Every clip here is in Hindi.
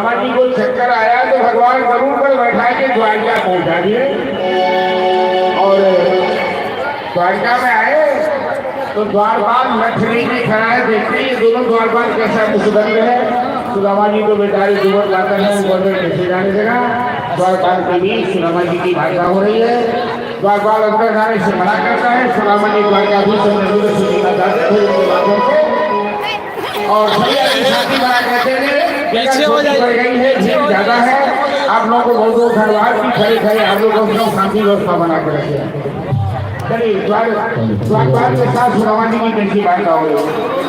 सुदामा जी को चक्कर आया तो भगवान गरुड़ पर बैठा के द्वारका पहुंचा दिए। और द्वारका में आए तो द्वारपाल लक्ष्मी जी खड़ा है, देखते ही दोनों द्वारपाल कैसा मुसदंड है। सुदामा जी को बेचारे जुबत लाते हैं, ऊपर में कैसे जाने देगा। द्वारपाल के बीच सुदामा जी की भाषा हो रही है। द्वारपाल अंदर जाने से मना करता है। सुदामा जी द्वारका भी और शादी बना कहते हैं गई है, भीड़ ज्यादा है, आप लोगों को बहुत धन्यवाद की खड़े खड़े आप लोगों को शांति व्यवस्था बना कर रखे। चलिए द्वारपाल के साथ सुदामा जी की कैसी बात हो रही है।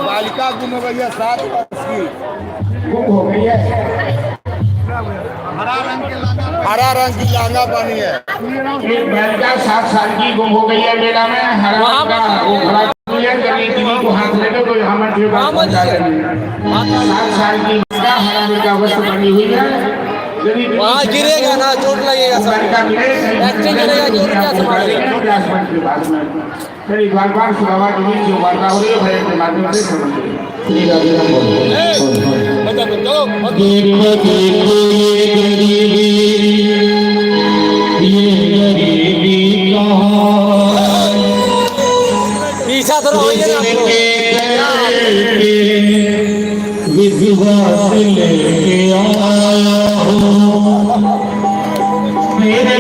बालिका गुम हो गई है, 7 वर्ष की गुम हो गई है। हरा रंग की लांगा पानी है। एक बालिका 7 साल की गुम हो गई है मेला में। हरा रंग का वो खड़ा को हाथ ले लो तो यहाँ मंत्री 7 साल की बालिका हरा रंग का वस्त्र बनी हुई है। वहाँ गिरेगा ना, चोट लगेगा, एक्टिंग करेगा, चोट क्या संभालेगा। चलिए द्वारपाल सुदामा के बीच जो वार्ता हो रही है भजन के माध्यम से समझिए। पीछा तो रहो विश्वास लेके आया हो मेरे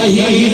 यही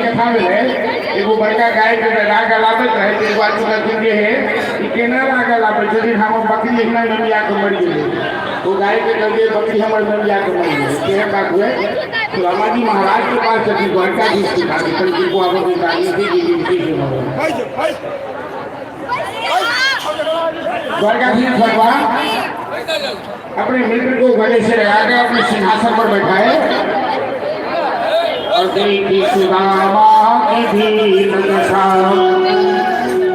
कथा में एगो बड़का गाय के राग लाबत रहे एक बात का जिंदगी है कि केना राग लाबत यदि हम बकरी एकना नमिया के मर गेले तो गाय के लगे बकरी हमर नमिया के मर गेले केहे का हुए तो रामाजी महाराज के पास जब द्वारका जी सिखा के तन को आगे बताई थी कि द्वारका जी भगवान अपने मित्र को गले से लगाकर अपने सिंहासन पर बैठाए और देखी सुदामा की दीन दशा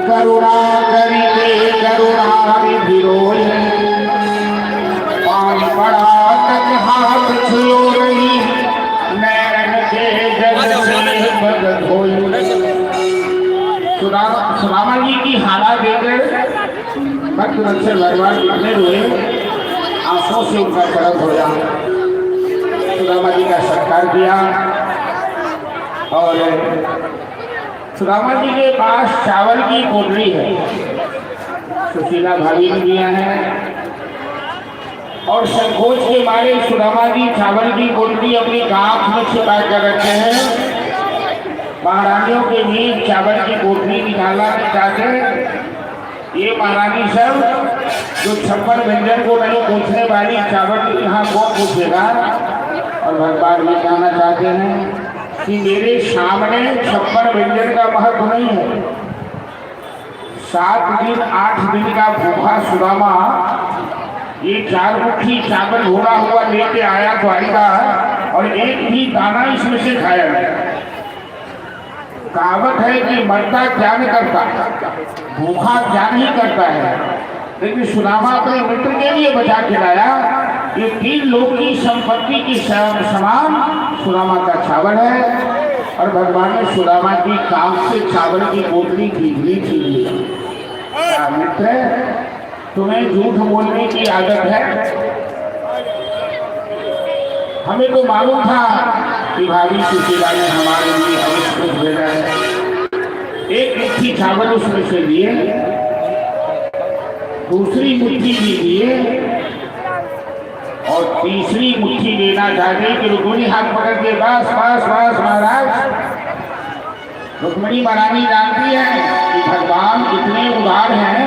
करुणा करिते करुणा विधिरोय पानी पड़ा तक हाथ छुओ रही नैन के जल से भगत होई। सुदामा जी की हालत देखकर भक्त रक्षक भगवान लगे हुए आंखों से उनका तरफ हो जा सुदामा जी का सत्कार किया और सुदामा जी के पास चावल की कोटरी है, सुशीला भाभी ने दिया है और संकोच के मारे सुदामा जी चावल की कोटरी अपनी गांठ में छिपा कर रखे हैं। महारानियों के बीच चावल की कोटरी निकालना चाहते ये महारानी सब जो 56 व्यंजन को नहीं पूछने वाली चावल यहाँ कौन पूछेगा। और भगवान भी कहना चाहते हैं कि मेरे सामने 56 व्यंजन का महत्व नहीं है। 7 दिन 8 दिन का भूखा सुदामा ये 4 मुट्ठी चावल भूना हुआ लेके आया द्वारिका और एक भी दाना इसमें से खाया नहीं। कहावत है कि मरता क्या नहीं करता, भूखा क्या नहीं करता है, लेकिन सुदामा अपने मित्र के लिए बचा के लाया। ये 3 लोग की संपत्ति के समान सुदामा का चावल है और भगवान ने सुदामा की कांख से चावल की बोतली खींची थी। मित्र तुम्हें झूठ बोलने की आदत है। हमें तो मालूम था कि भाभी सुशीला ने हमारे लिए अवश्य कुछ भेजा है। एक मुट्ठी चावल उसमें से लिए, दूसरी मुट्ठी भी दिए और तीसरी मुट्ठी लेना चाहते कि रुक्मिणी हाथ पकड़ के बस बस बस महाराज। रुक्मिणी महारानी जानती है कि भगवान इतने उदार हैं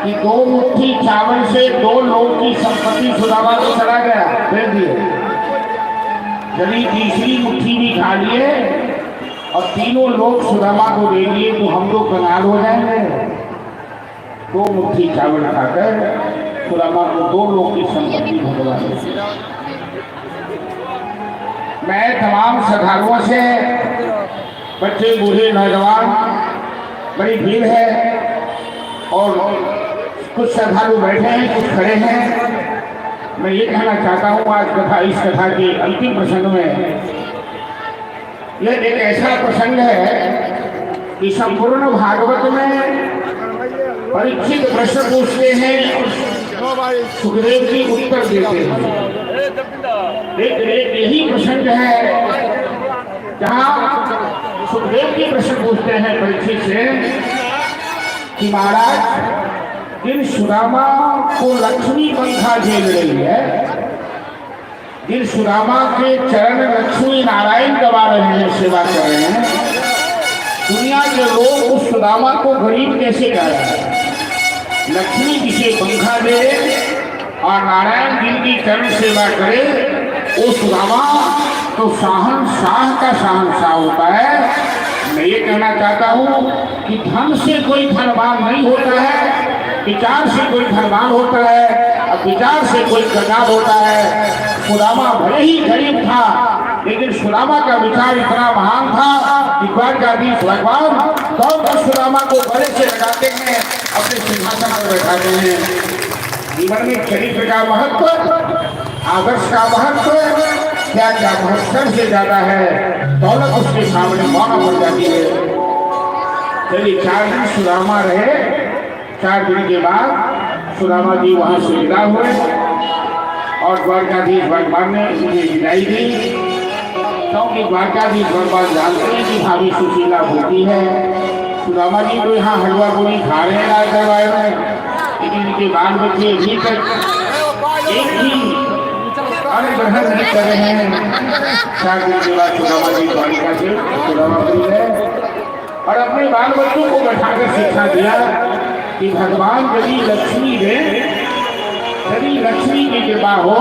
कि 2 मुट्ठी चावल से 2 लोग की संपत्ति सुदामा को चला गया, भेज दिए। चली तीसरी मुट्ठी भी खा लिए और तीनों लोग सुदामा को दे दिए तो हम लोग कंगाल हो जाएंगे। 2 मुट्ठी चावल खाकर सुदामा को 2 लोग की संपत्ति भगवा दी। मैं तमाम श्रद्धालुओं से, बच्चे बूढ़े नौजवान, बड़ी भीड़ है और कुछ श्रद्धालु बैठे हैं, कुछ खड़े हैं। मैं ये कहना चाहता हूँ आज कथा, इस कथा के अंतिम प्रसंग में, यह एक ऐसा प्रसंग है कि संपूर्ण भागवत में परीक्षित प्रश्न पूछते हैं, सुखदेव जी उत्तर देते हैं। एक यही प्रसंग है जहाँ सुखदेव जी प्रश्न पूछते हैं परीक्षित से कि महाराज, जिन सुदामा को लक्ष्मी पंखा झेल रही है, जिन सुदामा के चरण लक्ष्मी नारायण दबा रहे हैं, सेवा कर रहे हैं, दुनिया के लोग उस सुदामा को गरीब कैसे कह रहे हैं? लक्ष्मी जिसे पंखा दे और नारायण जिनकी चरण सेवा करे, वो सुदामा तो शाहनशाह का शाहनशाह होता है। मैं ये कहना चाहता हूँ कि धन से कोई धनवान नहीं होता है, विचार से कोई धनवान होता है और विचार से कोई कंगाल होता है। सुदामा भले ही गरीब था, लेकिन सुदामा का विचार इतना महान था कि द्वारकाधीश भगवान तो सुदामा को गले से लगाते हैं, अपने सिंहासन पर बैठाते हैं। जीवन में चरित्र का महत्व, आदर्श का महत्व, क्या क्या महत्व से ज्यादा है, दौलत उसके सामने मौना पड़ जाती है। चलिए 4 दिन सुदामा रहे। 4 दिन के बाद सुदामा जी वहाँ से विदा हुए और द्वारकाधीश भगवान ने उन्हें विदाई दी, क्योंकि द्वारकाधीश भगवान जानते हैं कि भाभी सुशीला होती है। सुदामा जी तो यहाँ हलवा पूरी खा रहे हैं राज दरबार में, लेकिन इनके बाल बच्चे अभी तक एक भी अन्न ग्रहण नहीं कर रहे हैं। 4 दिन के बाद सुदामा जी द्वारिका से सुदामापुरी है और अपने बाल बच्चों को बैठाकर शिक्षा दिया कि भगवान यदि लक्ष्मी दे, यदि लक्ष्मी की कृपा हो